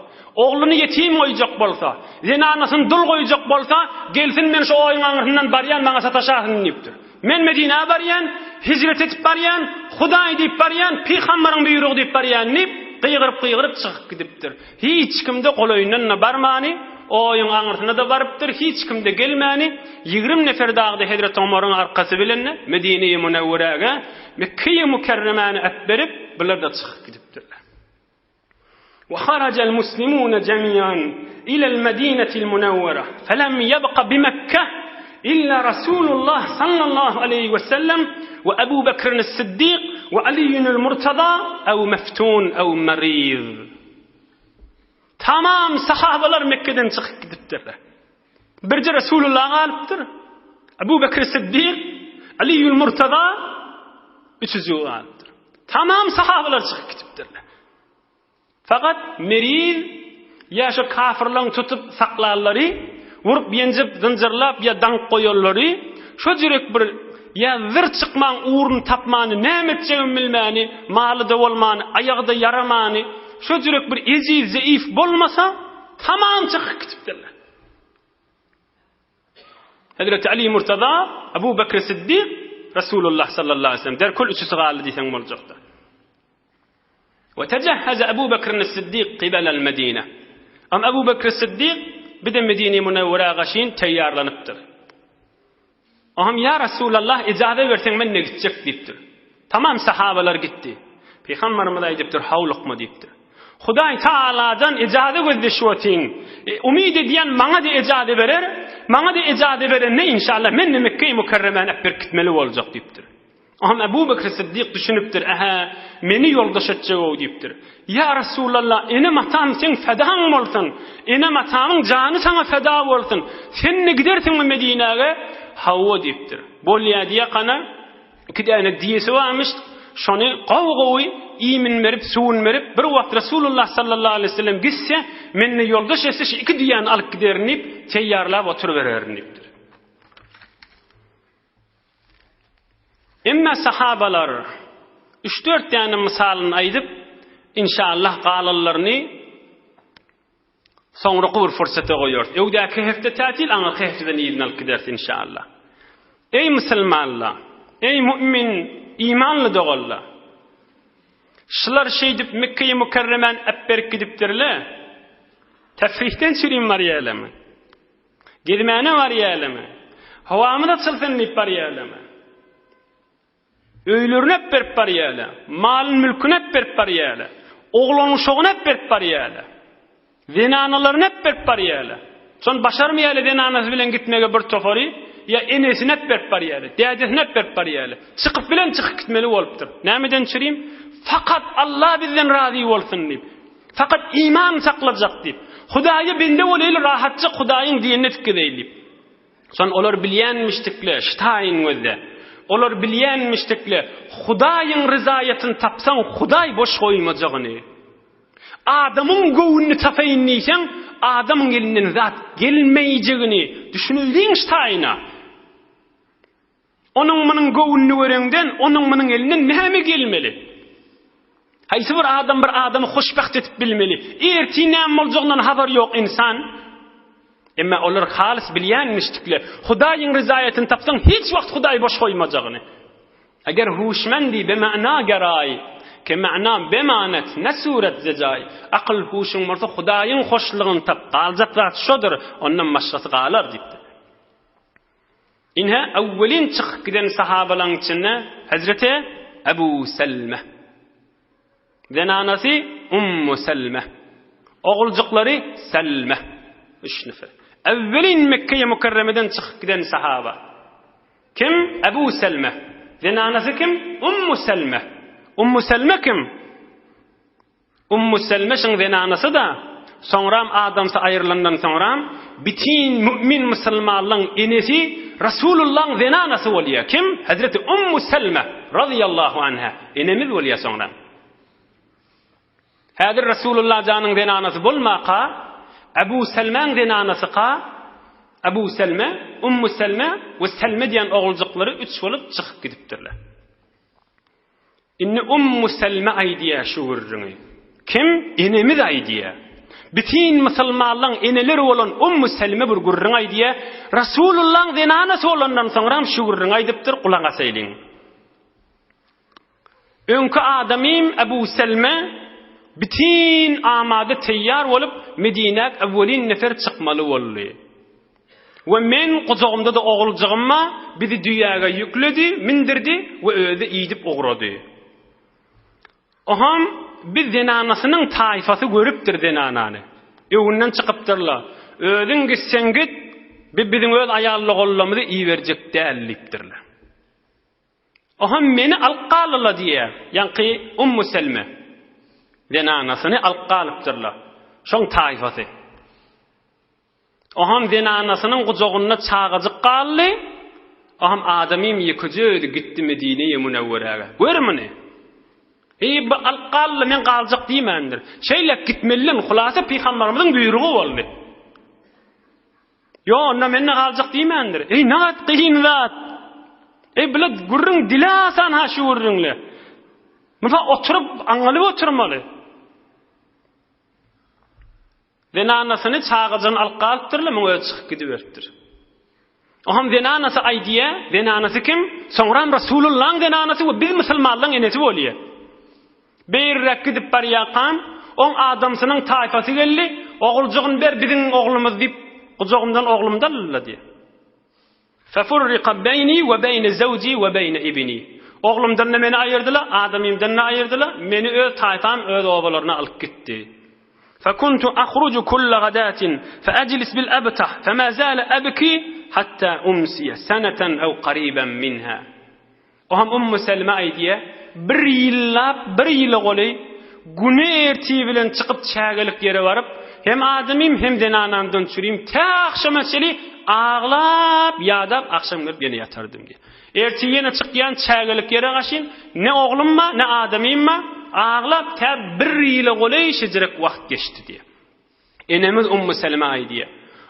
ogluny ýetim goýjak bolsa, zinanasyny dul goýjak bolsa, gelsin men şu oýun aňyryndan barýan, maňa sataşasyn diýipdir. Men Medine barýan, hicret etip barýan, Hudaý diýip barýan, Peýgamberiň buýrugy diýip barýan diýip qygyryp çykyp gidipdir. Hiç kimde golaýyndan barmany, oýun aňyrtyna da barypdyr, hiç kimde gelmäni. 20 nefer dagdy Hazrat Umaryň arkasy bilen Medine-i Munawwaraga, Mekke-i Mukarramany äpberip bular da çykyp gidipdirler. Wa kharaja al-muslimuna jami'an ila al-Madinati al-Munawwara, falam yabqa bi Mekkah illa Rasulullah sallallahu alayhi wa sallam wa Abu Bakr as-Siddiq wa Ali al-Murtada aw maftun aw marid. Tamam sahabalar Mekke'den çıkıp gidipdirler. Birce Resulullah alıptır. Abu Bakr Siddiq, Ali'ül Murtada, üçüncü alıptır. Tamam sahabalar çıkıp gidipdirler. Fakat meriz ya şu kafirlerin tutup saklarları, vurup yenjip zincirlap ya dank koyarları, şu jürek bir ya zır çıkman uğrun tapmanı, nämetjegin bilmäni, malı da bolmany, ayağı da yaramany, şu jürek bir ezi zayıf bolmasa tamam çıkıp gitipdirler. Hazreti Ali Murtada, Abu Bakr Siddiq, Resulullah sallallahu aleyhi ve sellem der kul üçüsü galy diýsen boljakdy. Ve tejehhaz Abu Bakr Siddiq qibala al-Medine. Am Abu Bakr Siddiq bide Medine-i Munawwara gaşyn taýýarlanypdyr. Aham ya Resulullah ijaza berseň men ne gitjek diýipdir. Tamam sahabalar gitdi. Peygamberimiz aýdypdyr hawlukma diýipdir. Hudaý Taala'dan ijade gözleşiyotin. Umid ediyen maňa da ijade berer. Maňa da ijade berenne inşallah men Mekke-i Mükerreme'ne bir gitmeli boljak diýipdir. Ama Ebu Bekir Siddiq düşünüpdir, meni yoldaş etjek o diýipdir. Ya Resulallah, ene matam sen fedaň bolsun. Ene matamyň jany sana feda bolsun. Sen ne gidersiň Medinäge? Hawa diýipdir. Bolýa diýe kana iki tane diýesi varmış. Şonu gowgowy imin berip, suwun berip, bir wagt Resulullah sallallahu aleyhi ve sellem gitse, meni yoldaş etse iki diýany alyp giderini teýýarlap oturuvererin diýipdir. Emma sahabalar 3-4 tane misalyny aýdyp, inşallah galanlaryny soňra bir fursata goýar. Ewdäki hefte tatil, aňa hefteden ýylyny alyp gidersin inşallah. Ey musulmanlar, ey mümin, imanly dogallar. Şular şeýdip Mekke-i Mükerremen äpberip gidipdirler. Tefrihten çürüýün var ýalamy. Gedmäne var ýalamy. Hawamy da çylfynlyp bar ýalamy. Öýlerini hep berip bar ýaly. Malyny mülküni hep berip bar ýaly. Oglanyň şogyny hep berip bar ýaly. Zenanalaryny hep berip bar ýaly. Son başarmaýaly zenanasy bilen gitmege bir tofary, ya enesini hep berip bar ýaly. Däjesini hep berip bar ýaly. Çykyp bilen çykyp gitmeli bolupdyr. Nämeden çyrym? Fakat Allah bizden razı bolsun diýip. Fakat iman saklajak diýip. Hudaýa bende bolýly rahatçy Hudaýyň dinine fikirleýip. Son olar bilýänmişdikle, ştaýyn gözde. Olar bilýänmişdikle, Hudaýyň ryzaýatyny tapsaň Hudaý boş goýmajagyny. Adamyň göwünni tapaýyn diýsen, adamyň elinden zat gelmeýjegini düşünýän ştaýyna. Onuň munyň göwünni görenden, onuň munyň elinden näme gelmeli? Haýsy bir adamy hoşbaht etip bilmeli. Erti näme boljagyndan habar ýok insan. Emma olar halis bilýänmişdikle, Hudaýyň ryzaýatyny tapsaň hiç wagt Hudaý boş goýmajagyny. Eger huşmendi be ma'na garay, ke ma'na be ma'nat nasurat zajay. Aql huşuň bolsa Hudaýyň hoşlygyny tap, galjak zat şodur, ondan maşgasy galar diýipdi. Inha awwelin çykyp giden sahabalaryň içinde Hazreti Ebu Selme, zenanasy Ummu Selme, oğulcuklary Selme. 3 nefer. Awwelin Mekke-i Mükerreme'den çykyp giden sahaba. Kim? Ebu Selme. Zenanasy kim? Ummu Selme. Ummu Selme kim? Ummu Selme şoň zenanasy da soňram adamsa aýrylandan soňram bitin mümin musulmanlaryň enesi Rasulullah'ın zenanasy bolýar. Kim? Hazreti Ummu Selme radıyallahu anha. Enemiz bolýar soňram. Häzir Rasulullah janyň zenanasy bolmaqa, Ebu Selme'ň zenanasy qa, Ebu Selme, Ummu Selme we Selme diýen oğulcuklary 3 bolup çykyp gidipdirler. Inni Ummu Selme aýdýar şu gürrüňi. Kim? Enemiz aýdýar. Bitin musulmanlaryň eneleri bolan Ummu Selme bir gürrüň aýdýar. Rasulullah'ın zenanasy bolandan soňra şu gürrüň aýdypdyr, kulak asaýlyň. Öňkü adamym Ebu Selme bitin amada teyyar olup Medine'ye evvelin nefer çıkmalı boldy. Ve men gozogumda da oğulcygymma bizi düýäge yükledi, mindirdi ve özi ýidip oğrady. Oham biz zenanasynyň taýfasy görüpdir zenanany. Öwünden çykypdyrlar. Özüň gitsen git, bizim öz aýally gollamyzy iýerjek dälipdirler. Oham meni alqalyla diýär, ýani Ummu Selme zenanasyny alqalypdyrlar. Şoň taýfasy. Oham zenanasynyň gojogyna çağajyk galdy. Oham adamym ýeküjedi gitdi Medine'ye Munawwaraga. Görmeni? Bu alqalyla men galjak diýmendir. Şeýlek gitmeliň hulasa peýgamberimizin buýrugy boldy. Yo, onda men galjak diýmendir. Nagat qyyn zat. Bilad gurrun dilasan ha şu gurrunle. Musa oturup aňalyp oturmaly. Zenanasyny çağajan alqalypdyrlar, muňa çykyp gidiberipdir. Oham zenanasy aýdýar, zenanasy kim? Soňram Rasulullah'ın zenanasy we biz musulmanlaryň enesi bolýar. Bir gidip barýaqam, oň adamsynyň taýfasy geldi, oğulcugyny ber biziň oğlumyz diýip, gojogumdan oğlumdan diýär. Fafurriqa beyni ve beyne zawji ve beyne ibni. Oğlumdan da meni ayırdılar, adamimdan da ayırdılar. Meni öz taytam öz obalarına alıp gitti. فكنت أخرج كل غداة فأجلس بالأبتح فما زال أبكي حتى أمسي سنة أو قريبا منها. وهم سلمى أيدية bir yıl golay güne ertiği bilen çıkıp çağılık yere varıp hem adamim hem denanamdan çürüyüm ta akşam meseli ağlap yadap akşam görüp yine yatardım diye. Ertiği yine çıkyan çağılık yere kaşın ne oğlum ma ne adamim ma ağlap ta bir yıl golay şecirek vakit geçti diye. Enemiz Selma aydiye.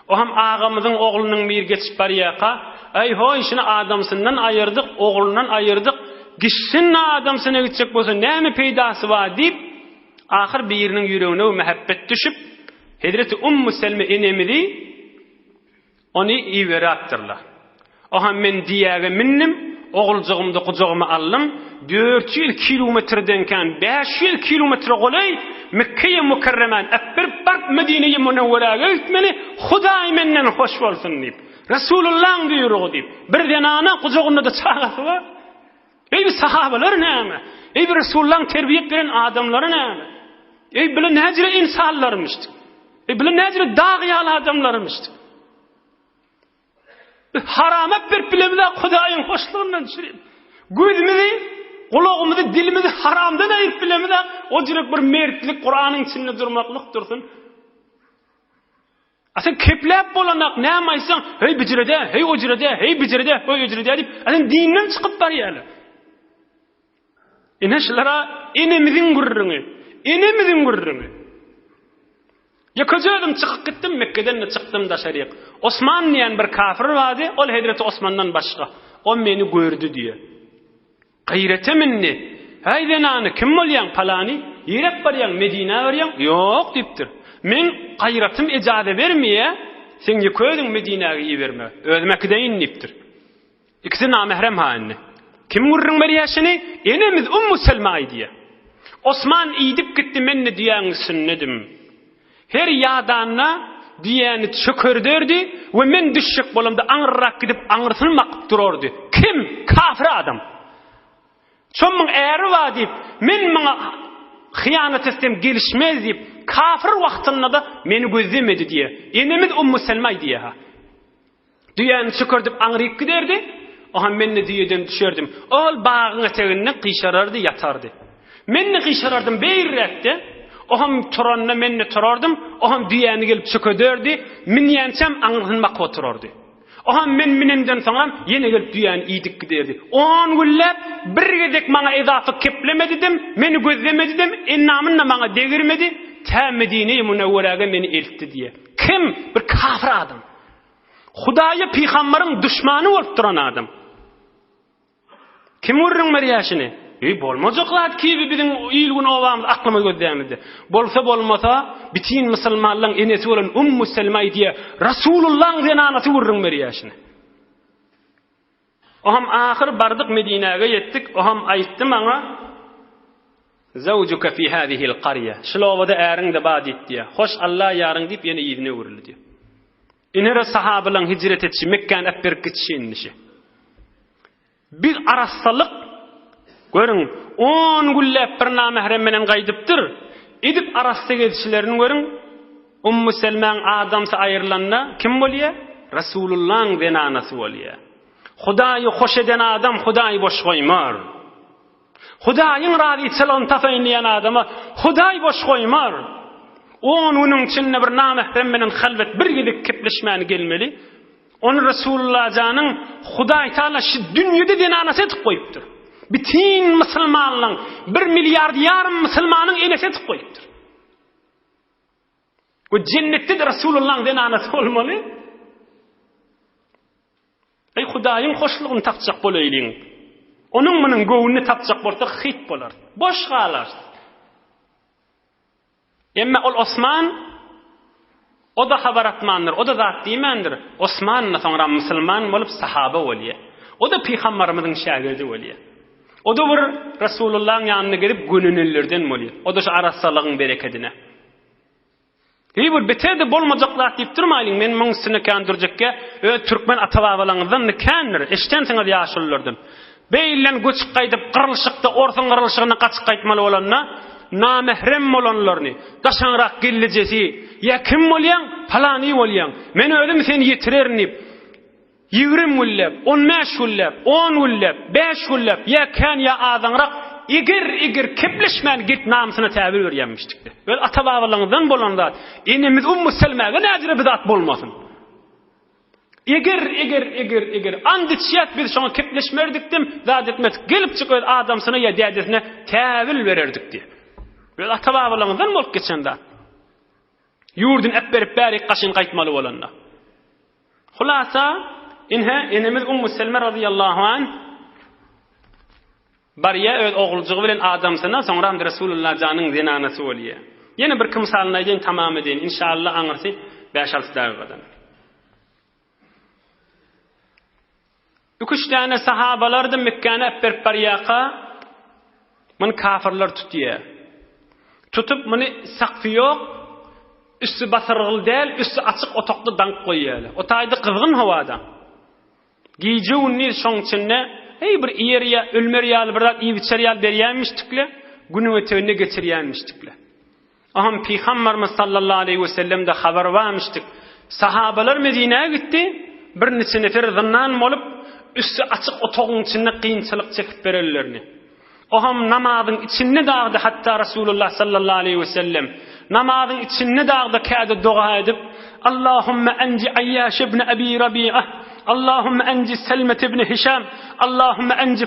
O hem ağamızın oğlunun bir geçip bariyaka ay hoy şunu adamsından ayırdık oğlundan ayırdık gişsin adamsına gidecek bolsa näme peydasy var deyip ahir birinin yüreğine mehabbet düşüp Hazreti Selma enemizi onu ivere attırlar. O hem men diýäge minnim oğulcugymdy kucagıma aldım 400 kilometreden kan 500 kilometre golay Mekke'ye mukarremen bir bark Medine'ye Munawwaraga gitmeli Hudaý menden hoş bolsun deyip Resulullah'ın buyruğu deyip bir denana kucagynda da çağası var. Ey bir sahabeler näme? Ey bir Resulullah'ın terbiyet veren adamları näme? Ey bilen näjire insanlarmışdy. Ey bilen näjire dağyal adamlarmışdy. Harama bir bilemde Hudaýyň hoşluğundan düşüreyim. Gözümüzü, kulağımızı, dilimizi haramdan ayıp bilemde o direk bir mertlik Kur'an'ın içinde durmaklık dursun. Asen keplep bolanak näme aýsaň, hey bijirede, hey ojirede, hey bijirede, hey ojirede deyip asen dinden çıkıp barýarlar. Eneşlara enemizin gurrunu. Yakacağım çıkıp gittim Mekke'den de çıktım da şeriq. Osman diyen bir kafir vardı. Ol Hazreti Osman'dan başka. O beni gördü diye. Gayrete minni. Hayden anı kim bolyan palani? Yirep baryan Medine baryan? Yok diptir. Men gayratım icade vermeye. Sen yıkıyordun Medine'yi verme. Ölmekden inniptir. İkisi namehrem haline. Kim gurrun bariyasını? Enemiz Selma diye. Osman idip gitti menni diyen sünnedim. Her yadanna diyeni çökürdürdü ve men düşük bolamda anırrak gidip anırsınmak dururdu. Kim? Kafir adam. Çomun eğri var deyip, men bana hıyanet etsem gelişmez deyip, kafir vaktinde da beni gözlemedi diye. Enemiz Selma diye ha. Diyeni çökürdüp anırık giderdi, o ham men de diyeden düşerdim. Ol bağın eteğinden kıyşarardı, yatardı. Men de kıyşarardım beyirrekte, o ham turanna menne turardım, o ham diyeni gelip çököderdi, min yansam anırınmak oturardı. O ham men minimden sonra yine gelip diyeni iyidik giderdi. 10 güllep bir gedek bana edafa keplemedidim, meni gözlemedidim, ennamınla bana degirmedi, ta Medine-i Munawwaraga meni eltti diye. Kim? Bir kafir adam. Hudaýa peygamberin düşmanı bolup duran adam. Kim urrun mariýaşyny? Bolmajaklar ki bizim ilgin ovamız aklıma gözdämizdi. Bolsa bolmasa bitin musulmanlaryň enesi bolan Selma diye Rasulullah'ın zenanasy urrun mariýaşyny. O ham ahir bardyk Medine'ge yetdik. O ham aýtdy maňa zawjuka fi hadihi'l qarya. Şolowada äriň de bad etdi. Hoş Allah ýaryň diýip ýene ýygyna urildi. Inere sahabalar hicret etişi Mekke'den epberip gitişinişi. Bir arassalyk görün 10 güllep bir namehrem menen gaýdypdyr. Edip arassa gezişlerini görün. Selmaň adamsy aýrylanna kim bolýar? Rasulullah'ın zenanasy bolýar. Hudaýy hoş eden adam Hudaýy boş goýmar. Hudaýyň razyçylygyny tapaýynlayan adama Hudaýy boş goýmar. Onun içinde bir namehrem menen halvet bir gidip kepleşmäni gelmeli. Onu Resulullah canın Hudaý Taala şu dünýede denanasy etip goýupdyr. Bütün musulmanlaryň 1 milyard yarım musulmanyň enesi etip goýupdyr. Bu cennetde de Resulullah'ın denanasy bolmaly. Ey Hudaýyň hoşlugyny tapjak bolaýlyň. Onun menen göwünni tapjak bolsa hit bolar. Boş galar. Emme ol Osman o da habaratmandır, o da zat diýmendir. Osman'dan sonra musulman bolup sahaba bolýar. O da peygamberimizin şagirdi bolýar. O da bir Resulullah'ın ýanyna gelip gönüllülerden bolýar. O da şu arassalygyň bereketine. Bu betede bolmajaklar diýip durmaýlyň. Men muňsyny kandyrjekke Türkmen atababalaryňdan nikandyr. Eşten saňa ýaşullardan. Beýlen göçüp gaýdyp gyrylşykda ortaň gyrylşygyna gaçyp gaýtmaly bolanna namehrem bolanlaryny daşanrak gillijesi ya kim bolýan falany bolýan men özüm seni ýetirerini 20 güllep 15 güllep 10 güllep 5 güllep ya kan ya adanrak igir kepleşmän git namsyna täbir berýänmişdik. Böyle ata-babalaryndan bolanda enimiz Ummu Selmäge näjire bidat bolmasyn. Igir anditsiyat biz şoňa kepleşmerdikdim zat etmek gelip çykyp adamsyna ya dädesine täbir bererdik diye. Böyle ata-babalaryndan bolup geçende. Yurdun ep berip bäri gaşyn gaýtmaly bolanlar. Hulasa enimiz Ummu Selme radıyallahu an bariye öz oğulcuğu bilen adamsyna soňra Resulullah janyň zinanasy bolýar. Ýene bir misalyny aýdyn tamam edin inşallah aňyrsy 5-6 daýgadan. 3 tane sahabalardan Mekke'ne berip barýaka men kafirler tutýar. Tutup meni sakfy ýok, üstü basargyl däl, üstü açyk otokda dank goýýarlar. Otaýdy kızgın hawada. Giýjewni şoň içinde hey bir ýerýä ölmer ýaly bir zat iýip ýal berýänmişdikle, günü ötüne geçirýänmişdikle. Aham Peygamberimiz sallallahu aleyhi ve sellem de habar vermişdik. Sahabalar Medine'ye gitti, bir neçe nefer zınnan bolup üstü açyk otogyň içinde kıyınçylyk çekip bererlerini. Aham namazyň içinde dağdy hatta Resulullah sallallahu aleyhi ve sellem namazyň içinde dağdy käde dua edip Allahumma anji Ayyaş ibn Abi Rabi'a Allahümme enci Selmet ibn Hişam, Allahümme enci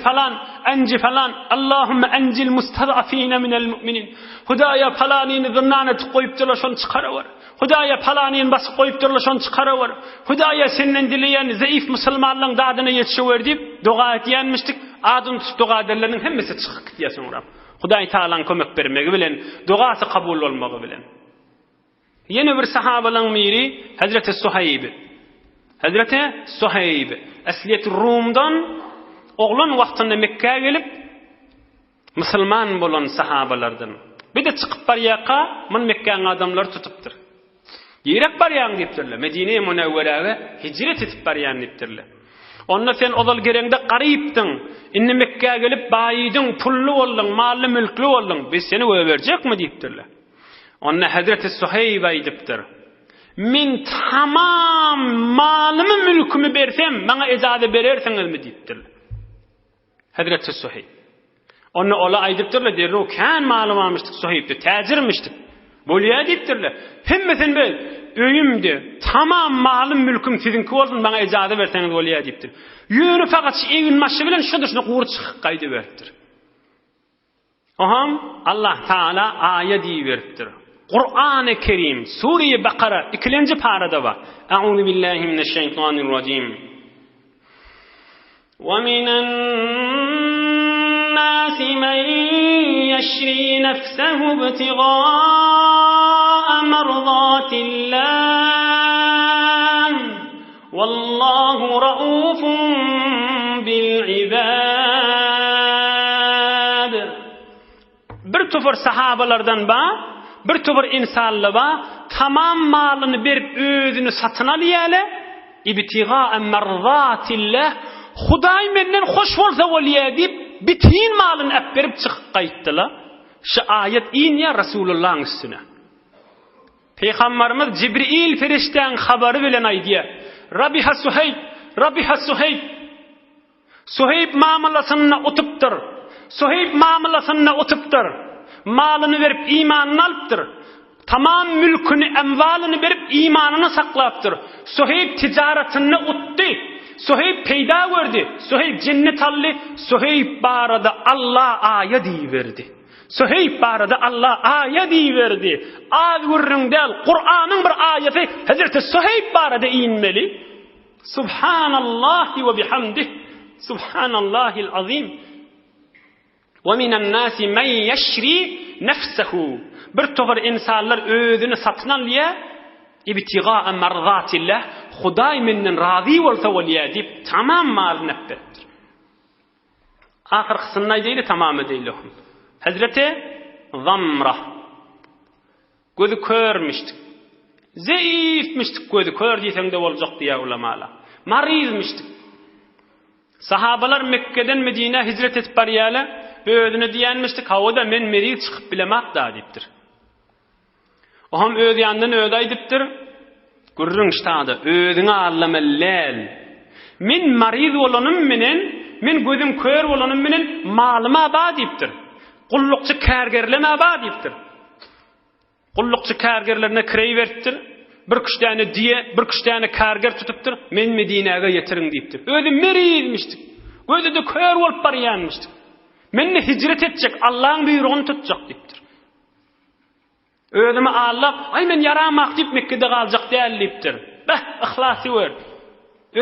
falan, Allahümme encil mustadafine minel mu'minin. Hudaya falanini zırnaneti koyup dolaşan çıkarıver. Hudaya falanini basıp koyup dolaşan çıkarıver. Hudaya senden dileyen zayıf Müslümanlığın dadına yetişiver deyip dua etyenmiştik. Adın tutup dua edenlerin hemmesi çıkıp gidiyor sonra. Huday Teala'nın kömek vermegi bilen, duası kabul olmağı bilen. Yeni bir sahabalan miri Hazreti Suhayb Asliyet Rum'dan oğlan vaxtında Mekke'ye gelip Müslüman bolan sahabalardan. Bir de çıkıp baryaqa men Mekke'nin adamlar tutupdur. Yerek baryan deyipdirler. Medine-i Munawwaraga hicret etip baryan deyipdirler. Onda sen odal gerengde qarıypdın. Inni Mekke'ye gelip bayiydin, pullu oldun, mallı mülklü oldun. Biz seni övercek mi deyipdirler. Onda Hazreti Suhayb aydypdyr. Min tamam malımı mülkümü bersem bana icazə berersiňiz mi deyipdir. Hazreti Suhayb. Onu ola aydypdyrlar der o kan malym almışdyk Suhayb'de täzirmişdik. Bolýa deyipdirler. Hemmesen bel öýümde tamam malym mülküm sizinki bolsun bana icazə berseňiz bolýa deyipdir. Ýöne faqat evin maşy bilen şu dışına guur çykyp gaýdy beripdir. Aham Allah Taala ayet diýipdir. Kur'an-ı Kerim Sure-i Bakara 2. parada var. Euzu billahi mineşşeytanirracim. Ve minen nâsi men yeşrî nefsehu ibtigâ'a merdâtillah. Vallahu raufun bil ibâd. Bir tufur sahabalardan bir tövür insanlığa tamam malını berip özünü satın alýaly ibtigaa merzatillah Hudaý menden hoş bolsa bolýa diýip bitin malını ep berip çykyp gaýtdylar. Şu ayet inýär Resulullah'ın üstüne. Peygamberimiz Cibril ferişten habary bilen aýdýar. Rabiha Suhayb Suhayb mamalasına utypdyr. Malını verip imanını alıptır. Tamam mülkünü, emvalını verip imanını saklaptır. Suhayb ticaretini uttu. Suhayb peyda verdi. Suhayb cennet aldı. Suhayb barada Allah ayet verdi. Az vurrun del Kur'an'ın bir ayeti Hazreti Suhayb barada inmeli. Subhanallahi ve bihamdih. Subhanallahil azim. وَمِنَ النَّاسِ مَنْ يَشْرِي نَفْسَهُ Bir tövür insanlar özünü satın alýa ibtigaa merzatillah Hudaý menden razı bolsa bolýa diýip tamam malyny beripdir. Ahyrkysynda diýili tamam diýili. Hazreti Zamra gözü körmüşdik. Zayıfmışdyk gözü kör diýsem de boljak diýär ulamalar. Marizmişdik. Sahabalar Mekke'den Medine hicret etip barýala, özüne diýenmişdik, hawada men meri çykyp bilemek da diýipdir. Oham öz ýandan öýde aýdypdyr. Gurrun ştada, özüňe allama lel. Men mariz bolanym menen, men gözüm kör bolanym menen malyma ba diýipdir. Gullukçy kärgerleme ba diýipdir. Gullukçy kärgerlerine kireýbertdir. Bir kişdäne diye, bir kişdäne kärger tutupdyr. Men Medinäge ýetirin diýipdir. Özü merizmişdik. Gözü de kör bolup barýanmışdyk. Menne hicret etjek, Allah'ın buyruğunu tutacak diýipdir. Özüme Allah, ay men yaramak diýip Mekke'de galjak däl diýipdir. Ihlasy ber.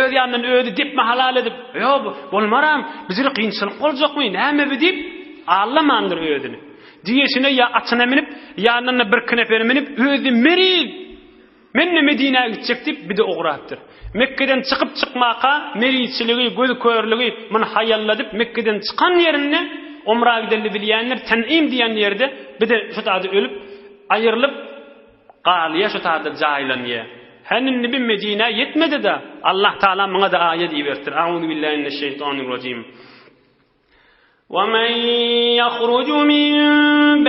Öz ýandan öýdi dipme halal edip, "Ýok, bolmaram, bizle kynçylyk boljakmy? Näme bu?" diýip Allah mandyr öýdüni. Diýeşine ya atyna minip, ýanyna bir kneper minip, özü meriz. Menne Medinäge gitjek diýip bir de ogratdyr. Mekke'den çıkıp çıkmaka meriçiligi, göz körligi mun hayalladyp Mekke'den çıkan yerine umra gidelli bilýänler Ten'im diýen ýerde bir de şu taýda ölüp aýrylyp galyya şu taýda jaýlanýar. Häninni bir Medine yetmedi de Allah Taala muňa da aýet iýerdir. Auzu billahi mineşşeytanirracim. وَمَنْ يَخْرُجُ مِنْ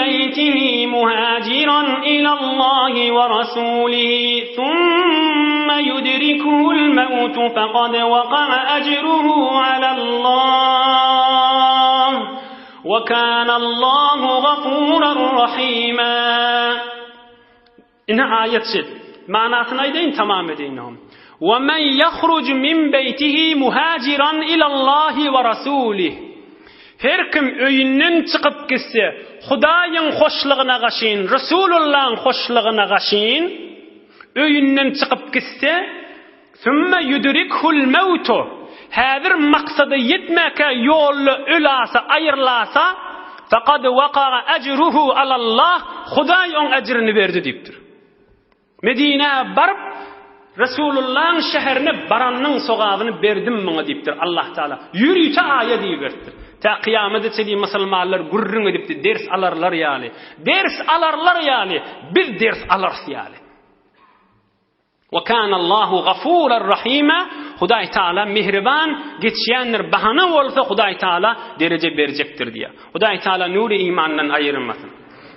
بَيْتِهِ مُهَاجِرًا إِلَى اللَّهِ وَرَسُولِهِ ثُمَّ يُدْرِكُهُ الْمَوْتُ فَقَدْ وَقَعَ أَجْرُهُ عَلَى اللَّهِ وَكَانَ اللَّهُ غَفُورًا رَحِيمًا. İne ayet şey. Manasını aydeyin, tamam edeyin. وَمَنْ يَخْرُجُ مِنْ بَيْتِهِ مُهَاجِرًا إِلَى اللَّهِ وَرَسُولِهِ. Her kim öýünden çykyp gitse, Hudaýyň hoşlugyna gaşyn, Resulullah'ın hoşlugyna gaşyn, öýünden çykyp gitse, "Summa yudrikul mautu." Häzir maksady yetmäke ýolly ölasa, aýrylasa, "Faqad waqa'a ajruhu alallah." Hudaý on ajryny berdi diýipdir. Medine barıp Resulullah'ın şäherine baranyň sogabyny berdim muňa diýipdir Allah Taala. Ýürüýte aýet diýipdir. Ta kıyamete çeli musulmanlar gurrun edipdi, ders alarlar yani. Ders alarlar yani. Biz ders alars yani. Ve kânallahu gafûran rahîmâ. Hudaý Taala mihriban, geçýänler bahana bolsa Hudaý Taala derece berecektir diye. Hudaý Taala nuri imandan aýyrmasın.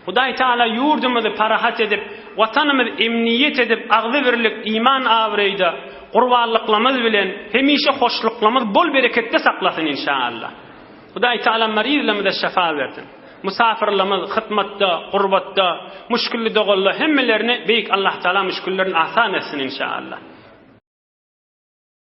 Hudaý Taala yurdumuzy parahat edip, watanymyzy emniyet edip, agzy birlik iman awreýda, gurbanlyklarymyz bilen hemişe hoşluklarymyz bol bereketde saklasın inşallah. Hudaý Taala marizlarymyza şafa bersin. Musafirlarymyz hytmatda, gurbatda, müşkilli dogalla hemmelerini beýik Allah Taala müşkillerini asan etsin inşallah.